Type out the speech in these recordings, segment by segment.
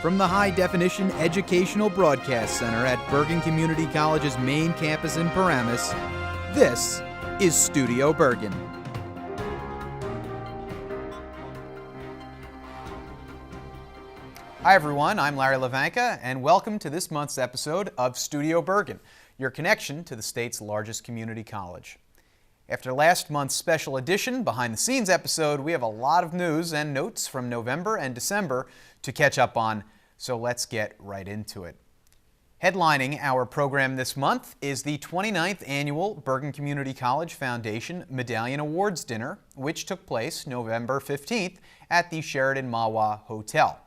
From the high-definition educational broadcast center at Bergen Community College's main campus in Paramus, this is Studio Bergen. Hi everyone, I'm Larry Levanka, and welcome to this month's episode of Studio Bergen, your connection to the state's largest community college. After last month's special edition Behind the Scenes episode, we have a lot of news and notes from November and December to catch up on, so let's get right into it. Headlining our program this month is the 29th Annual Bergen Community College Foundation Medallion Awards Dinner, which took place November 15th at the Sheraton Mahwah Hotel.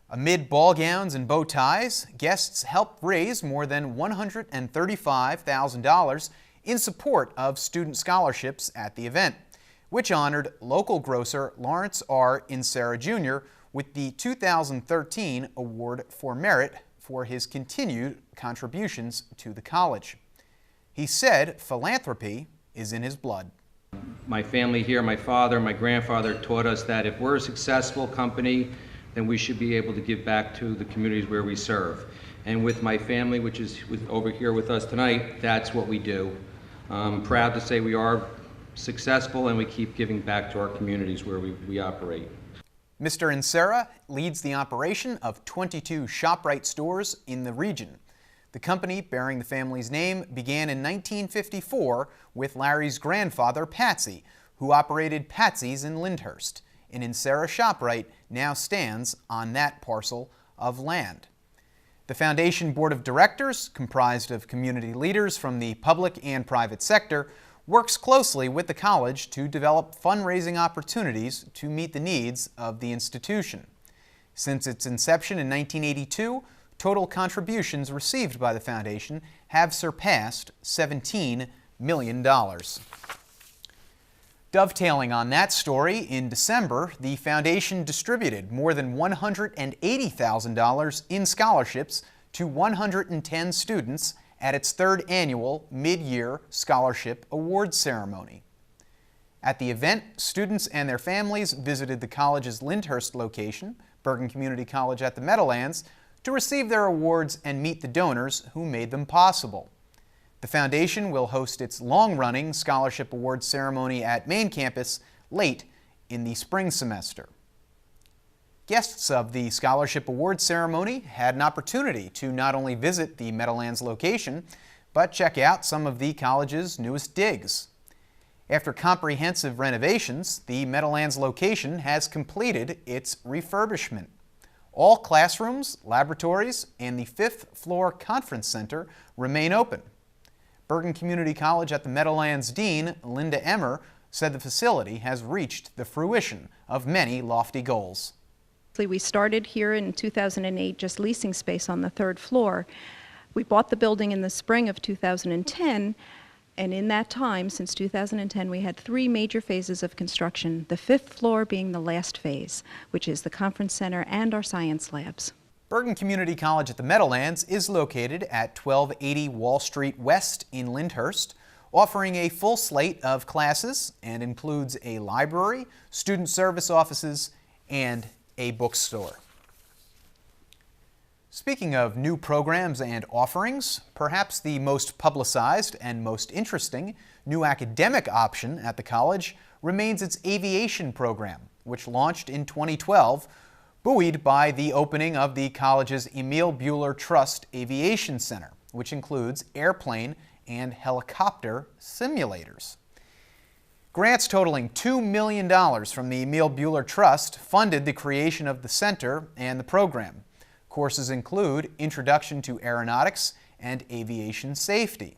Amid ball gowns and bow ties, guests helped raise more than $135,000 in support of student scholarships at the event, which honored local grocer Lawrence R. Insera Jr. with the 2013 Award for Merit for his continued contributions to the college. He said philanthropy is in his blood. My family here, my father, my grandfather taught us that if we're a successful company, then we should be able to give back to the communities where we serve. And with my family, which is over here with us tonight, that's what we do. I'm proud to say we are successful and we keep giving back to our communities where we operate. Mr. Insera leads the operation of 22 ShopRite stores in the region. The company, bearing the family's name, began in 1954 with Larry's grandfather, Patsy, who operated Patsy's in Lyndhurst. An Insera ShopRite now stands on that parcel of land. The Foundation Board of Directors, comprised of community leaders from the public and private sector, works closely with the college to develop fundraising opportunities to meet the needs of the institution. Since its inception in 1982, total contributions received by the foundation have surpassed $17 million. Dovetailing on that story, in December, the foundation distributed more than $180,000 in scholarships to 110 students at its third annual mid-year scholarship awards ceremony. At the event, students and their families visited the college's Lyndhurst location, Bergen Community College at the Meadowlands, to receive their awards and meet the donors who made them possible. The foundation will host its long-running scholarship awards ceremony at main campus late in the spring semester. Guests of the scholarship awards ceremony had an opportunity to not only visit the Meadowlands location, but check out some of the college's newest digs. After comprehensive renovations, the Meadowlands location has completed its refurbishment. All classrooms, laboratories, and the fifth-floor conference center remain open. Bergen Community College at the Meadowlands Dean, Linda Emmer, said the facility has reached the fruition of many lofty goals. We started here in 2008 just leasing space on the third floor. We bought the building in the spring of 2010, and in that time, since 2010, we had three major phases of construction, the fifth floor being the last phase, which is the conference center and our science labs. Bergen Community College at the Meadowlands is located at 1280 Wall Street West in Lyndhurst, offering a full slate of classes and includes a library, student service offices, and a bookstore. Speaking of new programs and offerings, perhaps the most publicized and most interesting new academic option at the college remains its aviation program, which launched in 2012, buoyed by the opening of the college's Emil Buehler Trust Aviation Center, which includes airplane and helicopter simulators. Grants totaling $2 million from the Emil Buehler Trust funded the creation of the center and the program. Courses include Introduction to Aeronautics and Aviation Safety.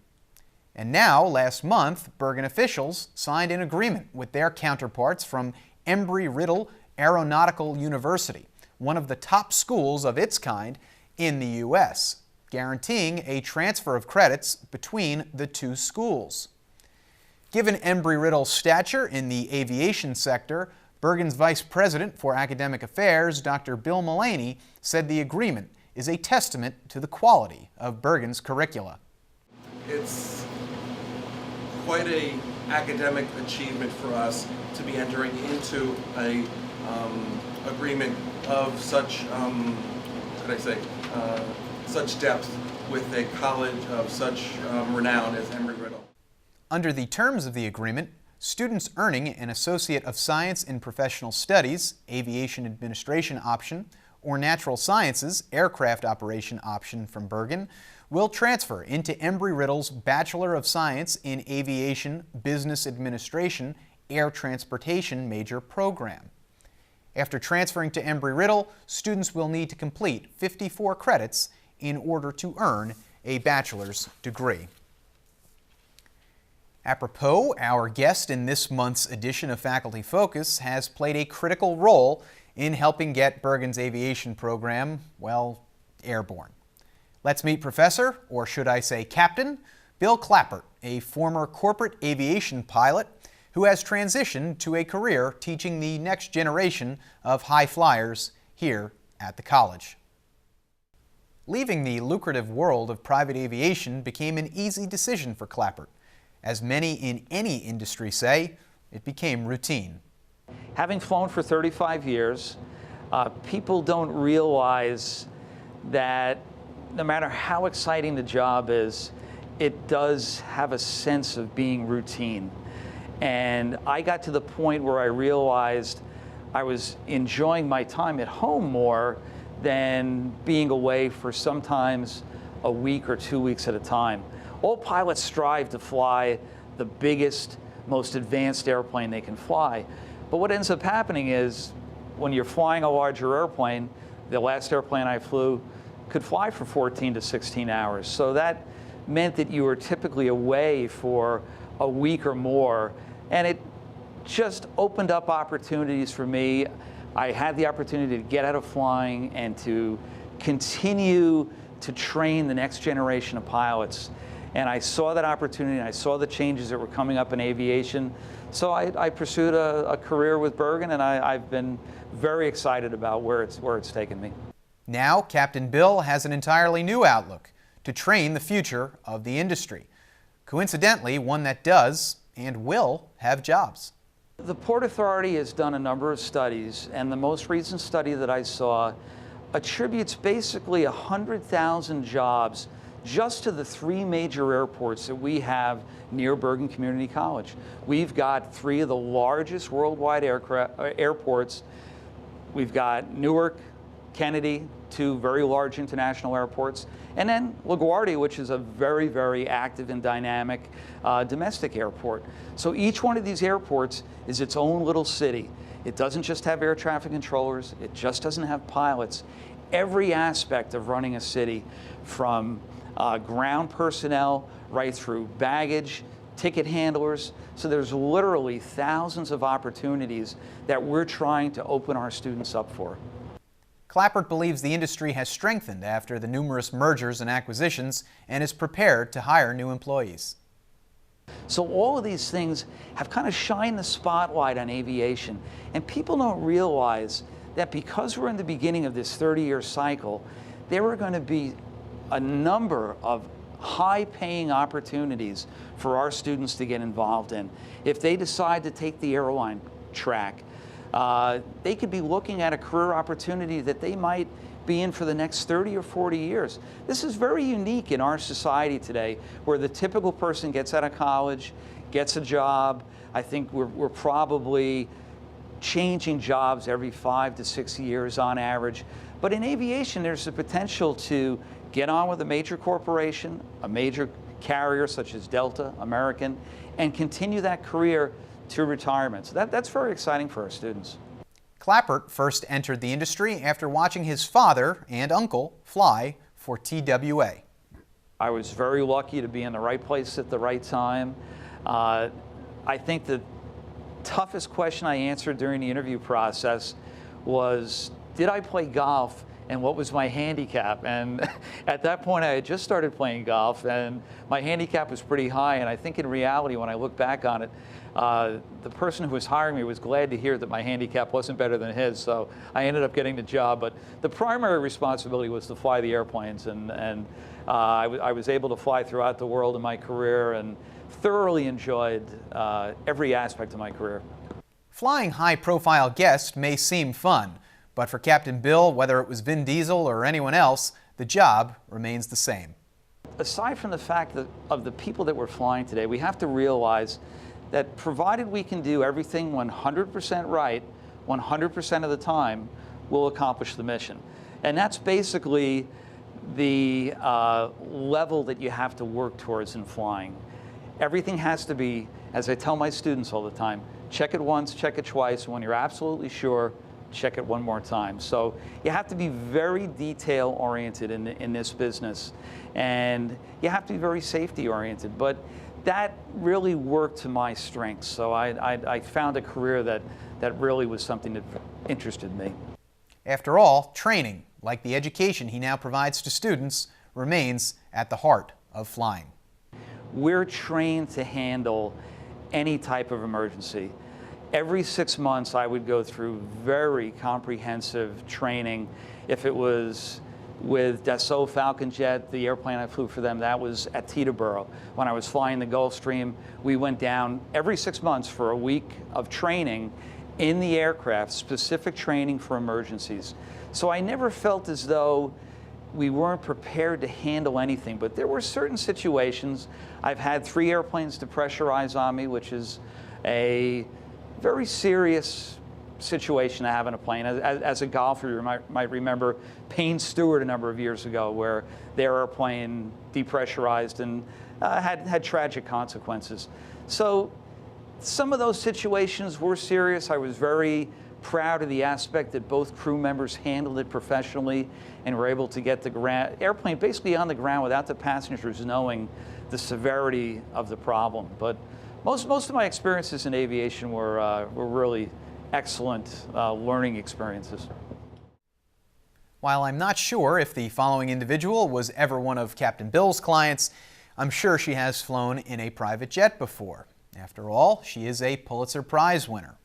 And now, last month, Bergen officials signed an agreement with their counterparts from Embry-Riddle Aeronautical University, one of the top schools of its kind in the U.S., guaranteeing a transfer of credits between the two schools. Given Embry-Riddle's stature in the aviation sector, Bergen's Vice President for Academic Affairs, Dr. Bill Mullaney, said the agreement is a testament to the quality of Bergen's curricula. It's quite an academic achievement for us to be entering into a agreement of such, such depth with a college of such renown as Embry-Riddle. Under the terms of the agreement, students earning an Associate of Science in Professional Studies, Aviation Administration option, or Natural Sciences, Aircraft Operation option from Bergen will transfer into Embry-Riddle's Bachelor of Science in Aviation Business Administration Air Transportation major program. After transferring to Embry-Riddle, students will need to complete 54 credits in order to earn a bachelor's degree. Apropos, our guest in this month's edition of Faculty Focus has played a critical role in helping get Bergen's aviation program, well, airborne. Let's meet Professor, or should I say Captain, Bill Klappert, a former corporate aviation pilot who has transitioned to a career teaching the next generation of high flyers here at the college. Leaving the lucrative world of private aviation became an easy decision for Klappert. As many in any industry say, it became routine. Having flown for 35 years, people don't realize that no matter how exciting the job is, it does have a sense of being routine. And I got to the point where I realized I was enjoying my time at home more than being away for sometimes a week or 2 weeks at a time. All pilots strive to fly the biggest, most advanced airplane they can fly. But what ends up happening is when you're flying a larger airplane, the last airplane I flew could fly for 14 to 16 hours. So that meant that you were typically away for a week or more, and it just opened up opportunities for me. I had the opportunity to get out of flying and to continue to train the next generation of pilots. And I saw that opportunity, and I saw the changes that were coming up in aviation. So I pursued a career with Bergen, and I've been very excited about where it's taken me. Now, Captain Bill has an entirely new outlook to train the future of the industry. Coincidentally, one that does and will have jobs. The Port Authority has done a number of studies, and the most recent study that I saw attributes basically 100,000 jobs just to the 3 major airports that we have near Bergen Community College. We've got 3 of the largest worldwide airports. We've got Newark, Kennedy, 2 very large international airports, and then LaGuardia, which is a very, very active and dynamic domestic airport. So each one of these airports is its own little city. It doesn't just have air traffic controllers. It just doesn't have pilots. Every aspect of running a city, from ground personnel right through baggage, ticket handlers. So there's literally thousands of opportunities that we're trying to open our students up for. Klappert believes the industry has strengthened after the numerous mergers and acquisitions and is prepared to hire new employees. So all of these things have kind of shined the spotlight on aviation, and people don't realize that because we're in the beginning of this 30-year cycle, there are going to be a number of high-paying opportunities for our students to get involved in. If they decide to take the airline track, they could be looking at a career opportunity that they might be in for the next 30 or 40 years. This is very unique in our society today, where the typical person gets out of college, gets a job. I think we're probably changing jobs every 5 to 6 years on average. But in aviation, there's the potential to get on with a major corporation, a major carrier such as Delta, American, and continue that career to retirement. So that's very exciting for our students. Klappert first entered the industry after watching his father and uncle fly for TWA. I was very lucky to be in the right place at the right time. I think the toughest question I answered during the interview process was, did I play golf and what was my handicap? And at that point I had just started playing golf, and my handicap was pretty high, and I think in reality, when I look back on it, the person who was hiring me was glad to hear that my handicap wasn't better than his, so I ended up getting the job. But the primary responsibility was to fly the airplanes, and I was able to fly throughout the world in my career and thoroughly enjoyed every aspect of my career. Flying high-profile guests may seem fun, But for Captain Bill, whether it was Vin Diesel or anyone else, the job remains the same. Aside from the fact that of the people that we're flying today, we have to realize that provided we can do everything 100% right, 100% of the time, we'll accomplish the mission. And that's basically the level that you have to work towards in flying. Everything has to be, as I tell my students all the time, check it once, check it twice, and when you're absolutely sure, check it one more time. So you have to be very detail oriented in this business, and you have to be very safety oriented, but that really worked to my strengths. So I found a career that really was something that interested me. After all, training, like the education he now provides to students, remains at the heart of flying. We're trained to handle any type of emergency. Every 6 months, I would go through very comprehensive training. If it was with Dassault Falcon Jet, the airplane I flew for them, that was at Teterboro. When I was flying the Gulfstream, we went down every 6 months for a week of training in the aircraft, specific training for emergencies. So I never felt as though we weren't prepared to handle anything, but there were certain situations. I've had 3 airplanes depressurize on me, which is a very serious situation to have in a plane. As a golfer, you might remember Payne Stewart a number of years ago, where their airplane depressurized and had tragic consequences. So some of those situations were serious. I was very proud of the aspect that both crew members handled it professionally and were able to get the airplane basically on the ground without the passengers knowing the severity of the problem. But most of my experiences in aviation were really excellent learning experiences. While I'm not sure if the following individual was ever one of Captain Bill's clients, I'm sure she has flown in a private jet before. After all, she is a Pulitzer Prize winner.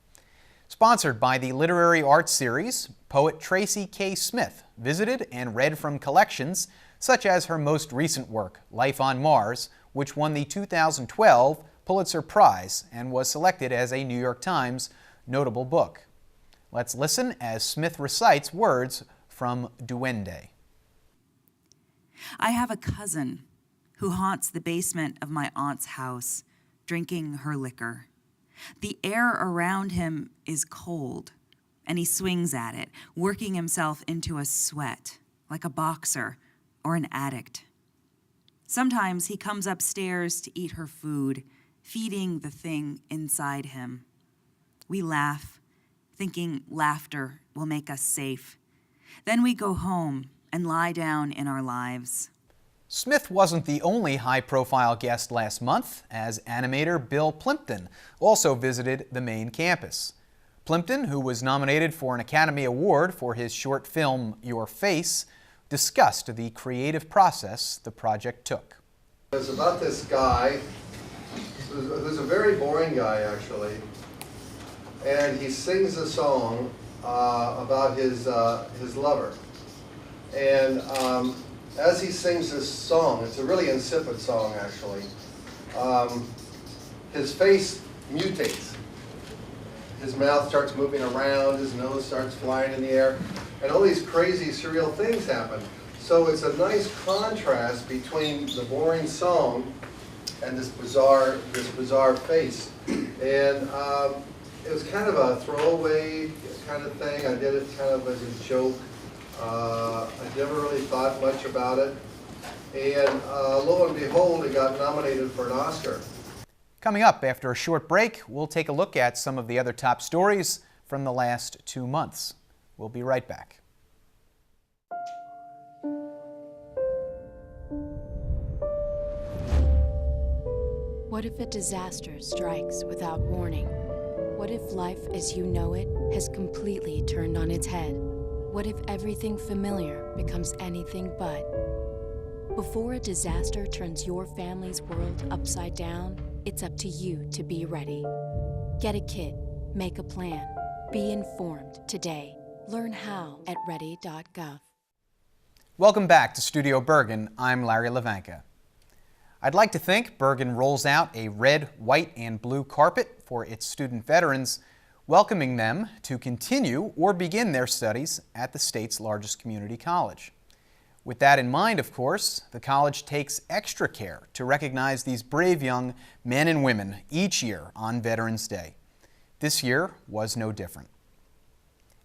Sponsored by the literary arts series, poet Tracy K. Smith visited and read from collections such as her most recent work, Life on Mars, which won the 2012 Pulitzer Prize and was selected as a New York Times notable book. Let's listen as Smith recites words from Duende. I have a cousin who haunts the basement of my aunt's house, drinking her liquor. The air around him is cold, and he swings at it, working himself into a sweat, like a boxer or an addict. Sometimes he comes upstairs to eat her food, feeding the thing inside him. We laugh, thinking laughter will make us safe. Then we go home and lie down in our lives. Smith wasn't the only high-profile guest last month, as animator Bill Plimpton also visited the main campus. Plimpton, who was nominated for an Academy Award for his short film Your Face, discussed the creative process the project took. It's about this guy who's a very boring guy, actually, and he sings a song about his lover. And as he sings this song, it's a really insipid song, actually, his face mutates. His mouth starts moving around, his nose starts flying in the air, and all these crazy, surreal things happen. So it's a nice contrast between the boring song and this bizarre face. And it was kind of a throwaway kind of thing. I did it kind of as a joke. I never really thought much about it. And lo and behold, it got nominated for an Oscar. Coming up after a short break, we'll take a look at some of the other top stories from the last 2 months. We'll be right back. What if a disaster strikes without warning? What if life as you know it has completely turned on its head? What if everything familiar becomes anything but? Before a disaster turns your family's world upside down, it's up to you to be ready. Get a kit, make a plan, be informed today. Learn how at ready.gov. Welcome back to Studio Bergen. I'm Larry Levanka. I'd like to think Bergen rolls out a red, white, and blue carpet for its student veterans welcoming them to continue or begin their studies at the state's largest community college. With that in mind, of course, the college takes extra care to recognize these brave young men and women each year on Veterans Day. This year was no different.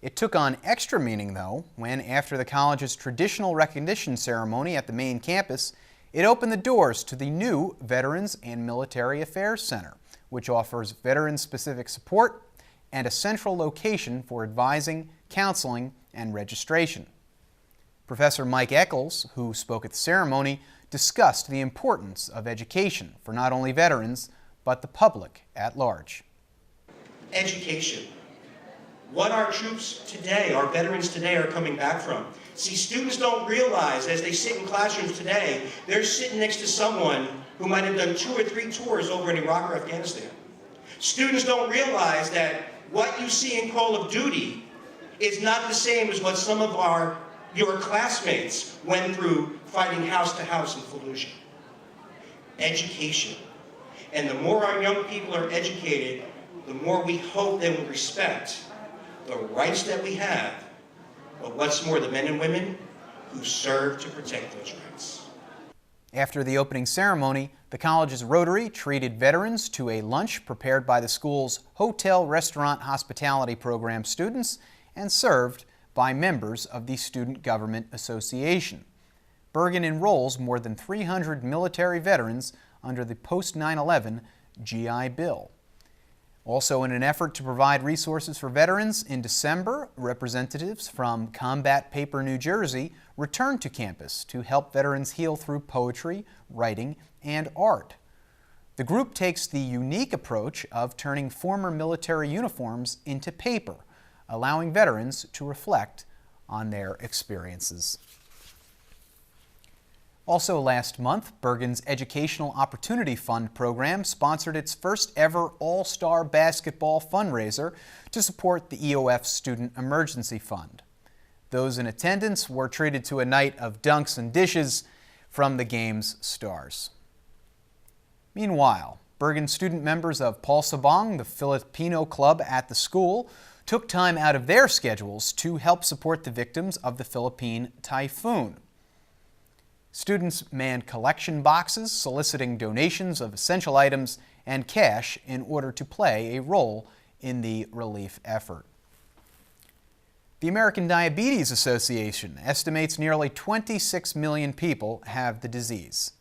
It took on extra meaning, though, when after the college's traditional recognition ceremony at the main campus, it opened the doors to the new Veterans and Military Affairs Center, which offers veteran-specific support and a central location for advising, counseling, and registration. Professor Mike Eccles, who spoke at the ceremony, discussed the importance of education for not only veterans, but the public at large. Education. What our troops today, our veterans today, are coming back from. See, students don't realize as they sit in classrooms today, they're sitting next to someone who might have done 2 or 3 tours over in Iraq or Afghanistan. Students don't realize that what you see in Call of Duty is not the same as what some of your classmates went through fighting house to house in Fallujah. Education. And the more our young people are educated, the more we hope they will respect the rights that we have, but what's more, the men and women who serve to protect those rights. After the opening ceremony, the college's Rotary treated veterans to a lunch prepared by the school's Hotel Restaurant Hospitality Program students and served by members of the Student Government Association. Bergen enrolls more than 300 military veterans under the post-9/11 GI Bill. Also, in an effort to provide resources for veterans, in December, representatives from Combat Paper, New Jersey returned to campus to help veterans heal through poetry, writing, and art. The group takes the unique approach of turning former military uniforms into paper, allowing veterans to reflect on their experiences. Also last month, Bergen's Educational Opportunity Fund program sponsored its first ever All-Star basketball fundraiser to support the EOF Student Emergency Fund. Those in attendance were treated to a night of dunks and dishes from the game's stars. Meanwhile, Bergen student members of Paul Sabong, the Filipino club at the school, took time out of their schedules to help support the victims of the Philippine typhoon. Students manned collection boxes, soliciting donations of essential items and cash in order to play a role in the relief effort. The American Diabetes Association estimates nearly 26 million people have the disease.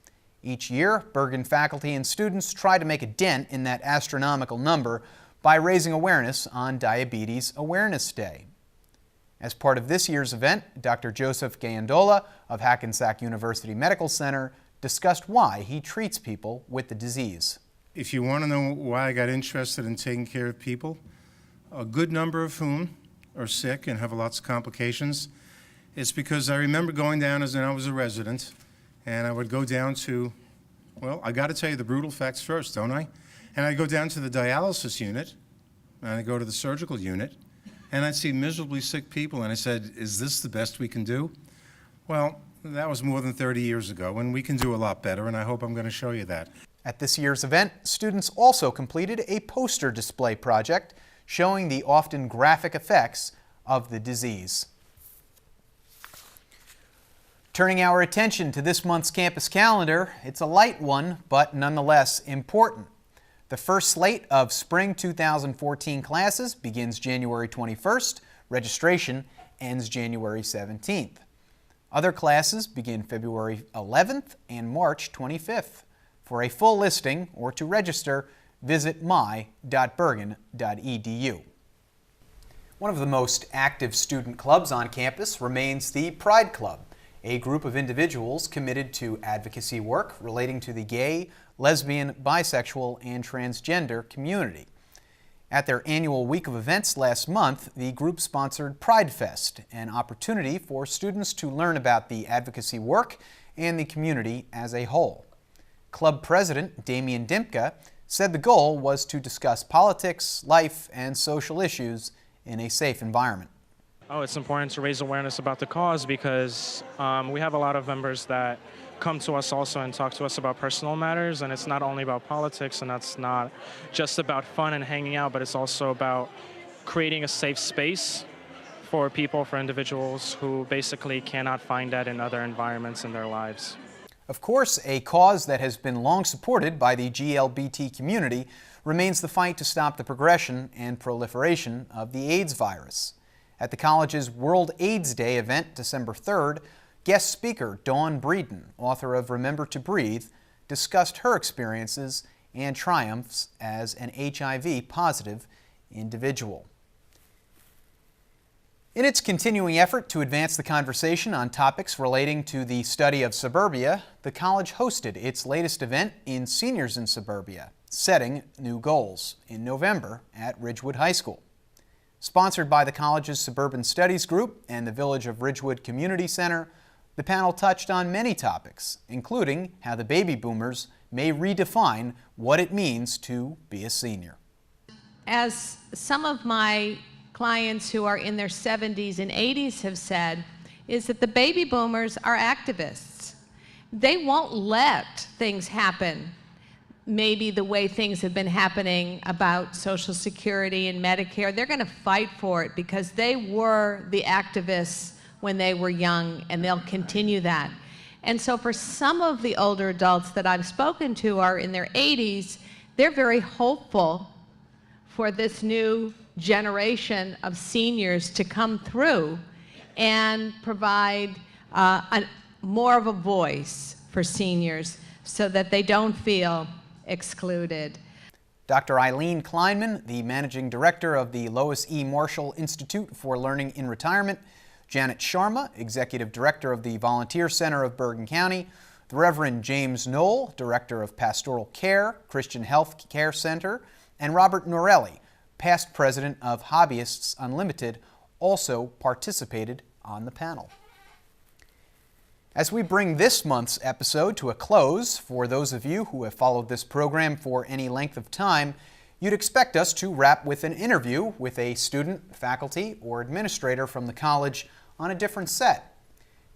Each year, Bergen faculty and students try to make a dent in that astronomical number by raising awareness on Diabetes Awareness Day. As part of this year's event, Dr. Joseph Gayandola of Hackensack University Medical Center discussed why he treats people with the disease. If you want to know why I got interested in taking care of people, a good number of whom are sick and have lots of complications, it's because I remember going down as when I was a resident, and I would go down to, well, I got to tell you the brutal facts first, don't I? And I'd go down to the dialysis unit, and I'd go to the surgical unit, and I'd see miserably sick people, and I said, is this the best we can do? Well, that was more than 30 years ago, and we can do a lot better, and I hope I'm going to show you that. At this year's event, students also completed a poster display project showing the often graphic effects of the disease. Turning our attention to this month's campus calendar, it's a light one, but nonetheless important. The first slate of spring 2014 classes begins January 21st. Registration ends January 17th. Other classes begin February 11th and March 25th. For a full listing or to register, visit my.bergen.edu. One of the most active student clubs on campus remains the Pride Club, a group of individuals committed to advocacy work relating to the gay, lesbian, bisexual, and transgender community. At their annual week of events last month, the group sponsored Pridefest, an opportunity for students to learn about the advocacy work and the community as a whole. Club President Damian Dimka said the goal was to discuss politics, life, and social issues in a safe environment. It's important to raise awareness about the cause because we have a lot of members that come to us also and talk to us about personal matters, and it's not only about politics, and that's not just about fun and hanging out, but it's also about creating a safe space for people, for individuals who basically cannot find that in other environments in their lives. Of course, a cause that has been long supported by the GLBT community remains the fight to stop the progression and proliferation of the AIDS virus. At the college's World AIDS Day event, December 3rd, guest speaker Dawn Breeden, author of Remember to Breathe, discussed her experiences and triumphs as an HIV-positive individual. In its continuing effort to advance the conversation on topics relating to the study of suburbia, the college hosted its latest event in Seniors in Suburbia, Setting New Goals, in November at Ridgewood High School. Sponsored by the college's Suburban Studies Group and the Village of Ridgewood Community Center, the panel touched on many topics, including how the baby boomers may redefine what it means to be a senior. As some of my clients who are in their 70s and 80s have said, is that the baby boomers are activists. They won't let things happen maybe the way things have been happening about Social Security and Medicare. They're going to fight for it because they were the activists when they were young, and they'll continue that. And so for some of the older adults that I've spoken to are in their 80s, they're very hopeful for this new generation of seniors to come through and provide more of a voice for seniors so that they don't feel excluded. Dr. Eileen Kleinman, the managing director of the Lois E. Marshall Institute for Learning in Retirement, Janet Sharma, executive director of the Volunteer Center of Bergen County, the Reverend James Knoll, director of Pastoral Care, Christian Health Care Center, and Robert Norelli, past president of Hobbyists Unlimited, also participated on the panel. As we bring this month's episode to a close, for those of you who have followed this program for any length of time, you'd expect us to wrap with an interview with a student, faculty, or administrator from the college on a different set.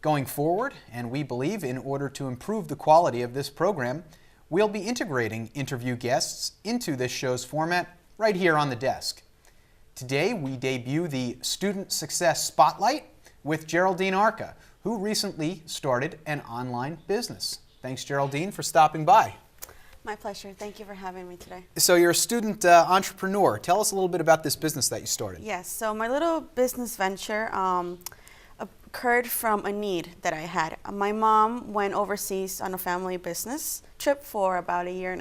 Going forward, and we believe in order to improve the quality of this program, we'll be integrating interview guests into this show's format right here on the desk. Today, we debut the Student Success Spotlight with Geraldine Arca, who recently started an online business. Thanks, Geraldine, for stopping by. My pleasure. Thank you for having me today. So you're a student entrepreneur. Tell us a little bit about this business that you started. Yes, so my little business venture occurred from a need that I had. My mom went overseas on a family business trip for about 1.5 years.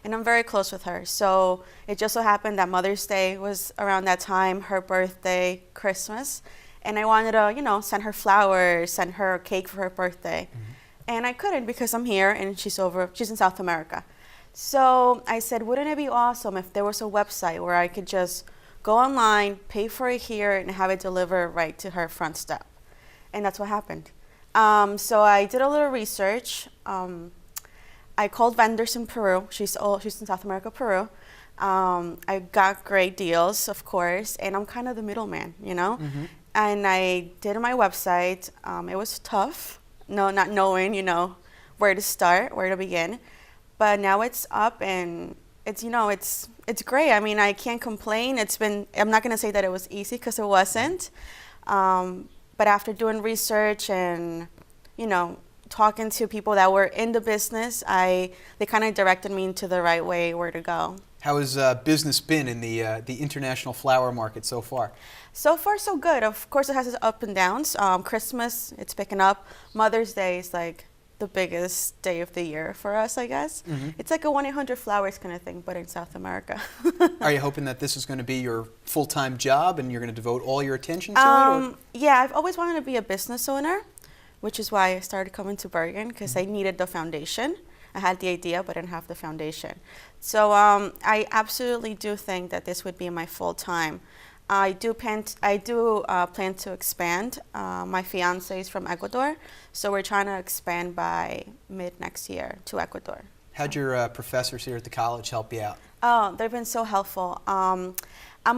And I'm very close with her. So it just so happened that Mother's Day was around that time, her birthday, Christmas. And I wanted to, send her flowers, send her a cake for her birthday. Mm-hmm. And I couldn't because I'm here and she's in South America. So I said, wouldn't it be awesome if there was a website where I could just go online, pay for it here, and have it delivered right to her front step? And that's what happened. So I did a little research. I called vendors in Peru. She's in South America, Peru. I got great deals, of course, and I'm kind of the middleman, Mm-hmm. And I did my website. It was tough, not knowing, where to start, where to begin. But now it's up and it's great. I mean, I can't complain. I'm not going to say that it was easy because it wasn't. But after doing research and, talking to people that were in the business, they kind of directed me into the right way where to go. How has business been in the international flower market so far? So far, so good. Of course, it has its ups and downs. Christmas, it's picking up. Mother's Day is like the biggest day of the year for us, I guess. Mm-hmm. It's like a 1-800-Flowers kind of thing, but in South America. Are you hoping that this is going to be your full-time job and you're going to devote all your attention to it? Or? Yeah, I've always wanted to be a business owner, which is why I started coming to Bergen, because I needed the foundation. I had the idea, but I didn't have the foundation. So I absolutely do think that this would be my full-time. I do plan to expand. My fiance is from Ecuador, so we're trying to expand by mid next year to Ecuador. How'd your professors here at the college help you out? Oh, they've been so helpful. I'm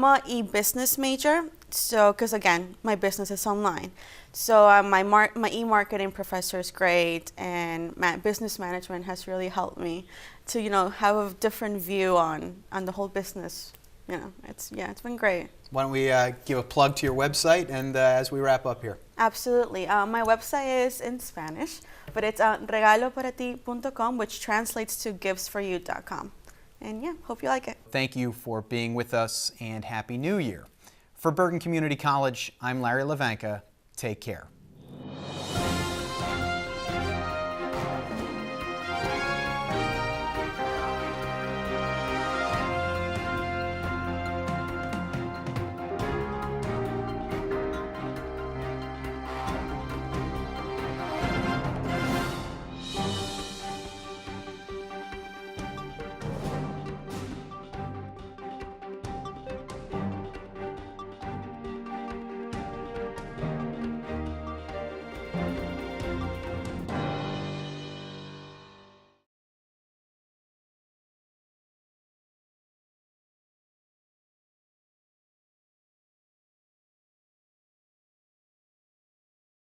a e-business major, so because again, my business is online. So my e-marketing professor is great, and business management has really helped me to have a different view on the whole business you know, it's been great. Why don't we give a plug to your website and as we wrap up here? Absolutely. My website is in Spanish, but it's regaloparati.com, which translates to giftsforyou.com. And yeah, hope you like it. Thank you for being with us and Happy New Year. For Bergen Community College, I'm Larry Levanka. Take care.